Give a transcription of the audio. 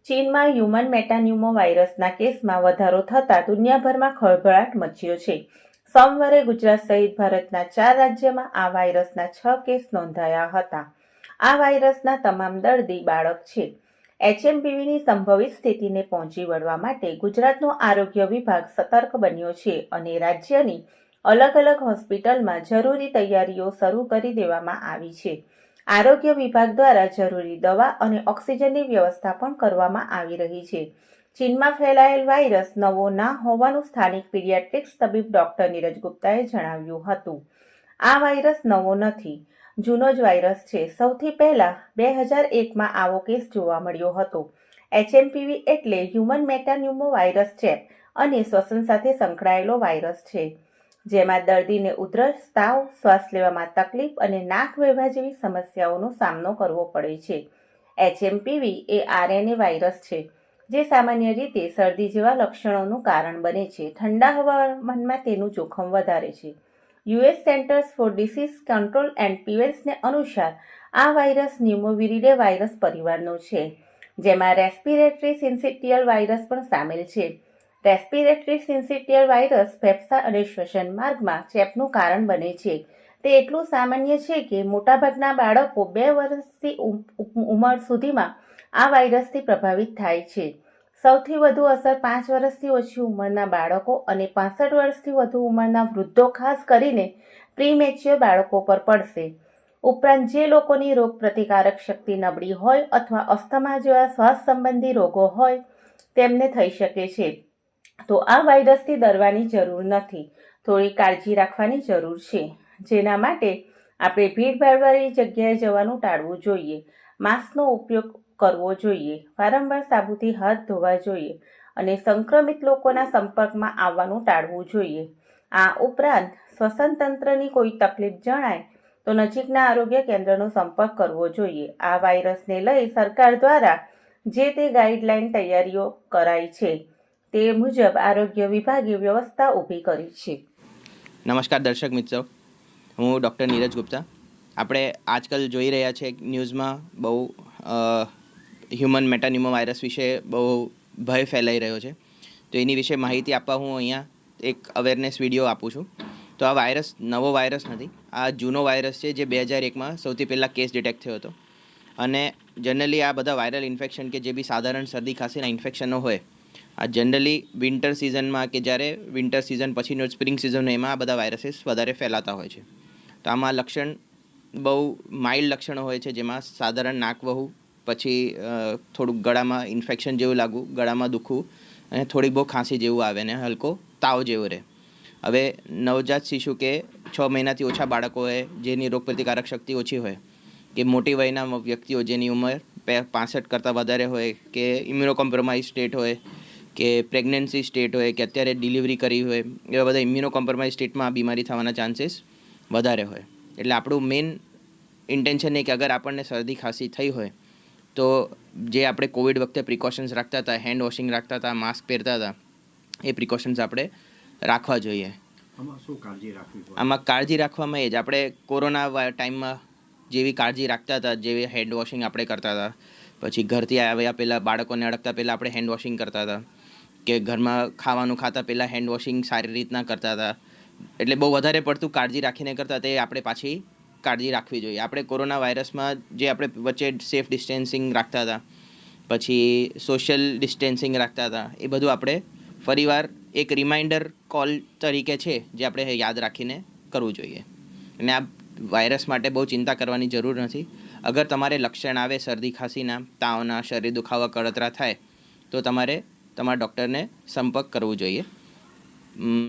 ચીનમાં હ્યુમન મેટાન્યુમો વાયરસના કેસમાં વધારો થતાં દુનિયાભરમાં ખળભળાટ મચ્યો છે. સોમવારે ગુજરાત સહિત ભારતના 4 રાજ્યમાં આ વાયરસના 6 કેસ નોંધાયા હતા. આ વાયરસના તમામ દર્દી બાળક છે. એચએમપીવીની સંભવિત સ્થિતિને પહોંચી વળવા માટે ગુજરાતનો આરોગ્ય વિભાગ સતર્ક બન્યો છે અને રાજ્યની અલગ અલગ હોસ્પિટલમાં જરૂરી તૈયારીઓ શરૂ કરી દેવામાં આવી છે. આરોગ્ય વિભાગ દ્વારા જરૂરી દવા અને ઓક્સિજનની વ્યવસ્થા પણ કરવામાં આવી રહી છે. ચીનમાં ફેલાયેલ વાયરસ નવો ના હોવાનું સ્થાનિક પીડિયાટ્રિક્સ તબીબ ડોક્ટર નીરજ ગુપ્તાએ જણાવ્યું હતું. આ વાયરસ નવો નથી, જૂનો જ વાયરસ છે. સૌથી પહેલા 2001માં આવો કેસ જોવા મળ્યો હતો. એચએમપીવી એટલે હ્યુમન મેટાન્યુમો વાયરસ ચેપ અને શ્વસન સાથે સંકળાયેલો વાયરસ છે, જેમાં દર્દીને ઉધરસ, તાવ, શ્વાસ લેવામાં તકલીફ અને નાક વહેવા જેવી સમસ્યાઓનો સામનો કરવો પડે છે. એચએમપીવી એ આરએનએ વાયરસ છે, જે સામાન્ય રીતે શરદી જેવા લક્ષણોનું કારણ બને છે. ઠંડા હવામાનમાં તેનું જોખમ વધારે છે. US centers for disease control and પ્રિવેન્શનને અનુસાર આ વાયરસ ન્યુમોવિરિડે વાયરસ પરિવારનો છે, જેમાં રેસ્પિરેટરી સિન્સિટિયલ વાયરસ પણ સામેલ છે. રેસ્પિરેટરી સિન્સિટિયલ વાયરસ ફેફસા અને શ્વસન માર્ગમાં ચેપનું કારણ બને છે. તે એટલું સામાન્ય છે કે મોટાભાગના બાળકો 2 વર્ષથી ઉંમર સુધીમાં આ વાયરસથી પ્રભાવિત થાય છે. સૌથી વધુ અસર 5 વર્ષથી ઓછી ઉંમરના બાળકો અને 65 વર્ષથી વધુ ઉંમરના વૃદ્ધો, ખાસ કરીને પ્રીમેચ્યોર બાળકો પર પડશે. ઉપરાંત જે લોકોની રોગ પ્રતિકારક શક્તિ નબળી હોય અથવા અસ્થમા જેવા શ્વાસ સંબંધી રોગો હોય તેમને થઈ શકે છે. તો આ વાયરસથી ડરવાની જરૂર નથી, થોડી કાળજી રાખવાની જરૂર છે. જેના માટે આપણે ભીડભાડવાળી જગ્યાએ જવાનું ટાળવું જોઈએ, માસ્કનો ઉપયોગ કરવો જોઈએ, વારંવાર સાબુથી હાથ ધોવા જોઈએ અને સંક્રમિત લોકોના સંપર્કમાં આવવાનું ટાળવું જોઈએ. આ ઉપરાંત શ્વસન તંત્રની કોઈ તકલીફ જણાય તો નજીકના આરોગ્ય કેન્દ્રનો સંપર્ક કરવો જોઈએ. આ વાયરસને લઈ સરકાર દ્વારા જે તે ગાઈડલાઈન તૈયારીઓ કરાઈ છે તે મુજબ આરોગ્ય વિભાગે વ્યવસ્થા ઊભી કરી છે. નમસ્કાર દર્શક મિત્રો, હું ડૉક્ટર નીરજ ગુપ્તા. આપણે આજકાલ જોઈ રહ્યા છીએ ન્યૂઝમાં બહુ હ્યુમન મેટાન્યુમો વાયરસ વિશે બહુ ભય ફેલાઈ રહ્યો છે. તો એની વિશે માહિતી આપવા હું અહીંયા એક અવેરનેસ વિડીયો આપું છું. તો આ વાયરસ નવો વાયરસ નથી, આ જૂનો વાયરસ છે જે 2001માં સૌથી પહેલાં કેસ ડિટેક્ટ થયો હતો. અને જનરલી આ બધા વાયરલ ઇન્ફેક્શન કે જે બી સાધારણ શરદી ખાંસીના ઇન્ફેક્શનો હોય, આ જનરલી વિન્ટર સિઝનમાં કે જ્યારે વિન્ટર સિઝન પછીનો સ્પ્રિંગ સિઝન હોય એમાં આ બધા વાયરસીસ વધારે ફેલાતા હોય છે. તો આમાં લક્ષણ બહુ માઇલ્ડ લક્ષણો હોય છે, જેમાં સાધારણ નાક વહવું, પછી થોડુંક ગળામાં ઇન્ફેક્શન જેવું લાગવું, ગળામાં દુખવું અને થોડીક બહુ ખાંસી જેવું આવે ને હલકો તાવ જેવો રહે. હવે નવજાત શિશુ કે 6 મહિનાથી ઓછા બાળકોએ જેની રોગપ્રતિકારક શક્તિ ઓછી હોય, કે મોટી વયના વ્યક્તિઓ જેની ઉંમર 65 કરતાં વધારે હોય, કે ઇમ્યુનોકોમ્પ્રોમાઇઝ સ્ટેટ હોય, કે પ્રેગ્નન્સી સ્ટેટ હોય, કે અત્યારે ડિલિવરી કરી હોય, એવા બધા ઇમ્યુનોકોમ્પ્રોમાઇઝ સ્ટેટમાં આ બીમારી થવાના ચાન્સીસ વધારે હોય. એટલે આપણું મેઇન ઇન્ટેન્શન એ કે અગર આપણને શરદી ખાંસી થઈ હોય તો જે આપણે કોવિડ વખતે પ્રિકોશન્સ રાખતા હતા, હેન્ડ વોશિંગ રાખતા હતા, માસ્ક પહેરતા હતા, એ પ્રિકોશન્સ આપણે રાખવા જોઈએ. આમાં કાળજી રાખવામાં એ જ આપણે કોરોના ટાઈમમાં જેવી કાળજી રાખતા હતા, જેવી હેન્ડ વોશિંગ આપણે કરતા હતા, પછી ઘરથી આવ્યા પહેલાં બાળકોને અડકતા પહેલાં આપણે હેન્ડ વોશિંગ કરતા હતા, કે ઘરમાં ખાવાનું ખાતા પહેલાં હેન્ડ વોશિંગ સારી રીતના કરતા હતા. એટલે બહુ વધારે પડતું કાળજી રાખીને કરતા તે આપણે પાછી કાળજી રાખવી જોઈએ. આપણે કોરોના વાયરસમાં જે આપણે વચ્ચે સેફ ડિસ્ટન્સિંગ રાખતા હતા, પછી સોશિયલ ડિસ્ટન્સિંગ રાખતા હતા, એ બધું આપણે ફરીવાર એક રિમાઇન્ડર કોલ તરીકે છે જે આપણે યાદ રાખીને કરવું જોઈએ. અને આ વાયરસ માટે બહુ ચિંતા કરવાની જરૂર નથી. અગર તમારે લક્ષણ આવે શરદી ખાંસીના, તાવના, શરીર દુખાવા, કળતરા થાય તો તમારે તમારા ડૉક્ટરને સંપર્ક કરવો જોઈએ.